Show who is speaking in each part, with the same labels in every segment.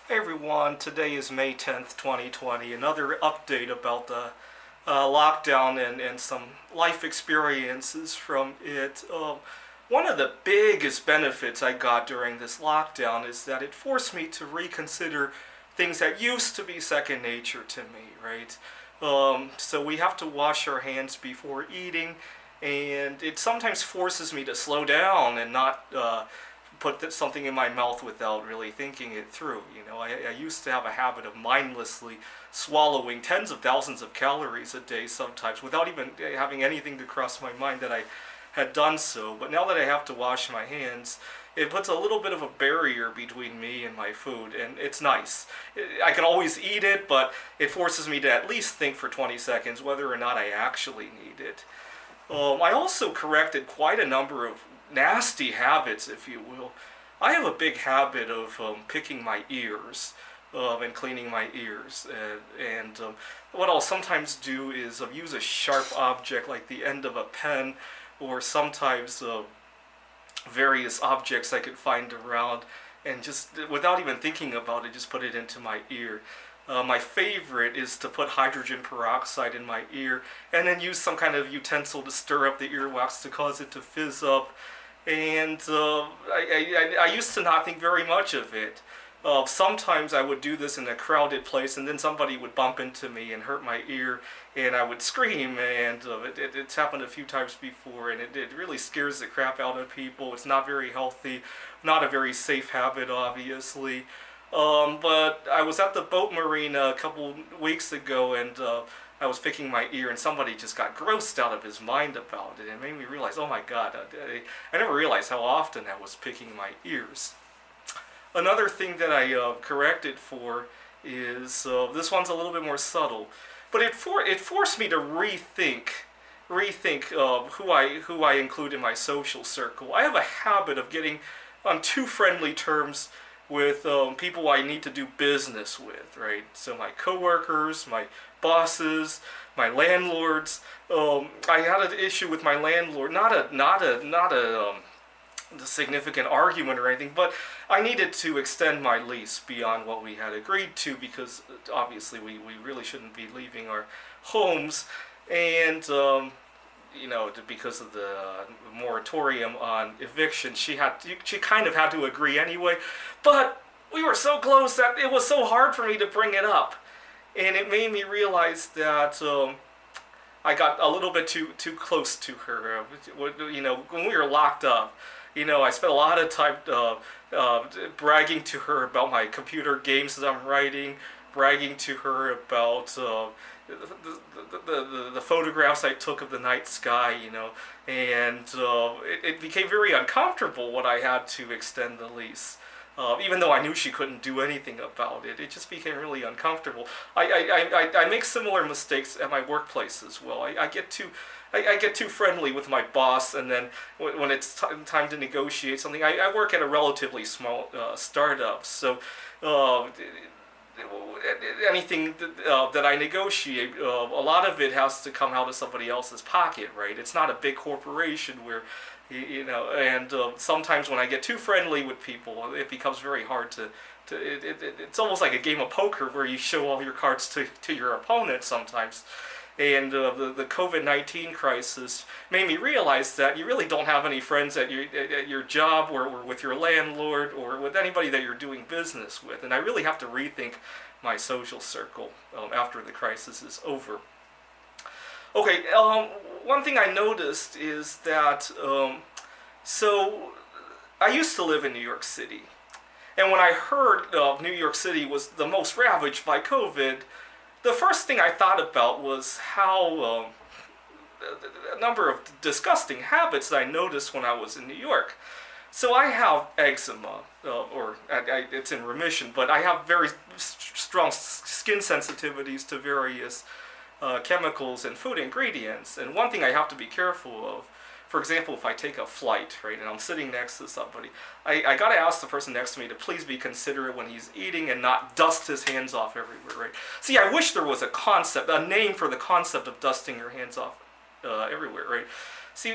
Speaker 1: Hey everyone, today is May 10th, 2020. Another update about the lockdown and some life experiences from it. One of the biggest benefits I got during this lockdown is that it forced me to reconsider things that used to be second nature to me, right? So we have to wash our hands before eating, and it sometimes forces me to slow down and not put something in my mouth without really thinking it through. I used to have a habit of mindlessly swallowing tens of thousands of calories a day sometimes without even having anything to cross my mind that I had done so. But now that I have to wash my hands, it puts a little bit of a barrier between me and my food, and it's nice. I can always eat it, but it forces me to at least think for 20 seconds whether or not I actually need it. I also corrected quite a number of nasty habits, if you will. I have a big habit of picking my ears and cleaning my ears. And what I'll sometimes do is use a sharp object like the end of a pen, or sometimes various objects I could find around, and just without even thinking about it, just put it into my ear. My favorite is to put hydrogen peroxide in my ear and then use some kind of utensil to stir up the earwax to cause it to fizz up. And I used to not think very much of it. Sometimes I would do this in a crowded place, and then somebody would bump into me and hurt my ear, and I would scream. And it's happened a few times before, and it really scares the crap out of people. It's not very healthy, not a very safe habit, obviously. But I was at the boat marina a couple weeks ago, and I was picking my ear, and somebody just got grossed out of his mind about it. It made me realize, oh my God, I never realized how often I was picking my ears. Another thing that I corrected for is, this one's a little bit more subtle, but it forced me to rethink who I include in my social circle. I have a habit of getting on too friendly terms with people I need to do business with, right? So my coworkers, my bosses, my landlords. I had an issue with my landlord, not a significant argument or anything, but I needed to extend my lease beyond what we had agreed to, because obviously we really shouldn't be leaving our homes, and because of the moratorium on eviction, she kind of had to agree anyway. But we were so close that it was so hard for me to bring it up, and it made me realize that I got a little bit too close to her. When we were locked up, I spent a lot of time bragging to her about my computer games that I'm writing, bragging to her about the photographs I took of the night sky, and it became very uncomfortable when I had to extend the lease. Even though I knew she couldn't do anything about it, it just became really uncomfortable. I make similar mistakes at my workplace as well. I get too friendly with my boss, and then when it's time to negotiate something, I work at a relatively small startup, so anything that I negotiate, a lot of it has to come out of somebody else's pocket, right? It's not a big corporation where, and sometimes when I get too friendly with people, it becomes very hard it's almost like a game of poker where you show all your cards to your opponent sometimes. And the COVID-19 crisis made me realize that you really don't have any friends at your job, or with your landlord, or with anybody that you're doing business with. And I really have to rethink my social circle after the crisis is over. Okay, one thing I noticed is that, so I used to live in New York City. And when I heard New York City was the most ravaged by COVID, the first thing I thought about was how a number of disgusting habits that I noticed when I was in New York. So I have eczema, it's in remission, but I have very strong skin sensitivities to various chemicals and food ingredients. And one thing I have to be careful of, for example, if I take a flight, right, and I'm sitting next to somebody, I gotta ask the person next to me to please be considerate when he's eating and not dust his hands off everywhere, right? See, I wish there was a name for the concept of dusting your hands off everywhere, right? See,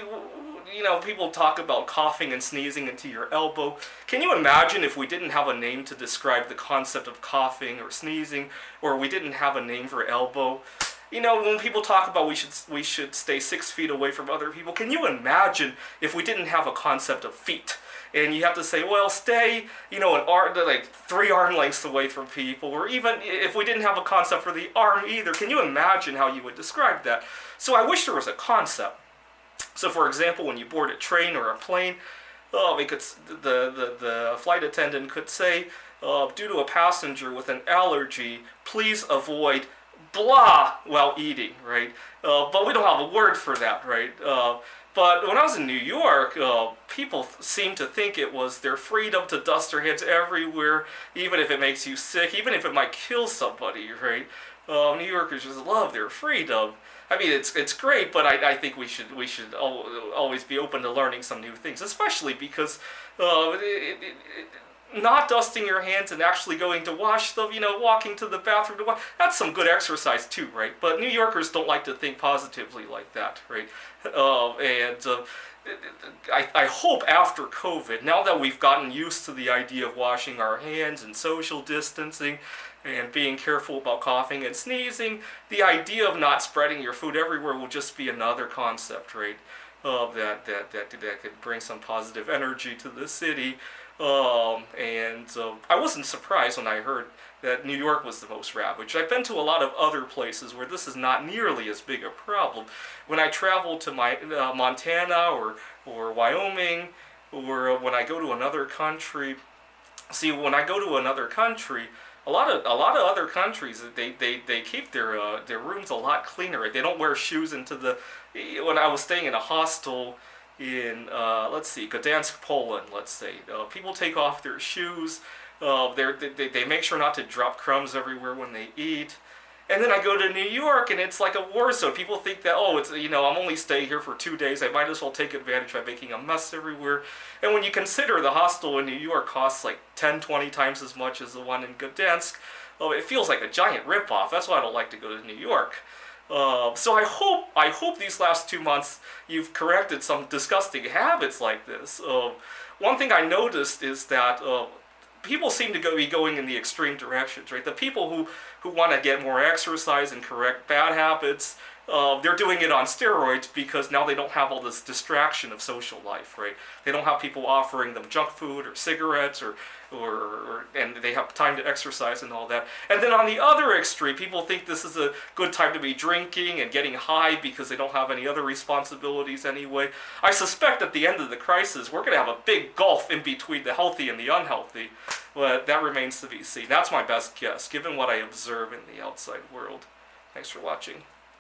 Speaker 1: people talk about coughing and sneezing into your elbow. Can you imagine if we didn't have a name to describe the concept of coughing or sneezing, or we didn't have a name for elbow? When people talk about we should stay 6 feet away from other people, can you imagine if we didn't have a concept of feet? And you have to say, well, stay, an arm, like 3 arm lengths away from people, or even if we didn't have a concept for the arm either, can you imagine how you would describe that? So I wish there was a concept. So, for example, when you board a train or a plane, the flight attendant could say, due to a passenger with an allergy, please avoid blah while eating, right? But we don't have a word for that, right? But when I was in New York, people seemed to think it was their freedom to dust their hands everywhere, even if it makes you sick, even if it might kill somebody, right? New Yorkers just love their freedom. I mean, it's great, but I think we should always be open to learning some new things, especially because not dusting your hands and actually going to wash them, walking to the bathroom to wash, that's some good exercise too, right? But New Yorkers don't like to think positively like that, right? I hope after COVID, now that we've gotten used to the idea of washing our hands and social distancing and being careful about coughing and sneezing, the idea of not spreading your food everywhere will just be another concept, right? That could bring some positive energy to the city. I wasn't surprised when I heard that New York was the most ravaged. I've been to a lot of other places where this is not nearly as big a problem. When I travel to Montana or Wyoming, or when I go to another country, a lot of other countries, they keep their rooms a lot cleaner. Right? They don't wear shoes into the. When I was staying in a hostel in Gdansk, Poland, people take off their shoes. They make sure not to drop crumbs everywhere when they eat. And then I go to New York and it's like a war zone. People think that, I'm only staying here for 2 days. I might as well take advantage by making a mess everywhere. And when you consider the hostel in New York costs like 10, 20 times as much as the one in Gdansk, it feels like a giant ripoff. That's why I don't like to go to New York. So I hope these last 2 months you've corrected some disgusting habits like this. One thing I noticed is that people seem to be going in the extreme directions, right? The people who want to get more exercise and correct bad habits, they're doing it on steroids because now they don't have all this distraction of social life, right? They don't have people offering them junk food or cigarettes and they have time to exercise and all that. And then on the other extreme, people think this is a good time to be drinking and getting high because they don't have any other responsibilities anyway. I suspect at the end of the crisis, we're going to have a big gulf in between the healthy and the unhealthy, but that remains to be seen. That's my best guess, given what I observe in the outside world. Thanks for watching.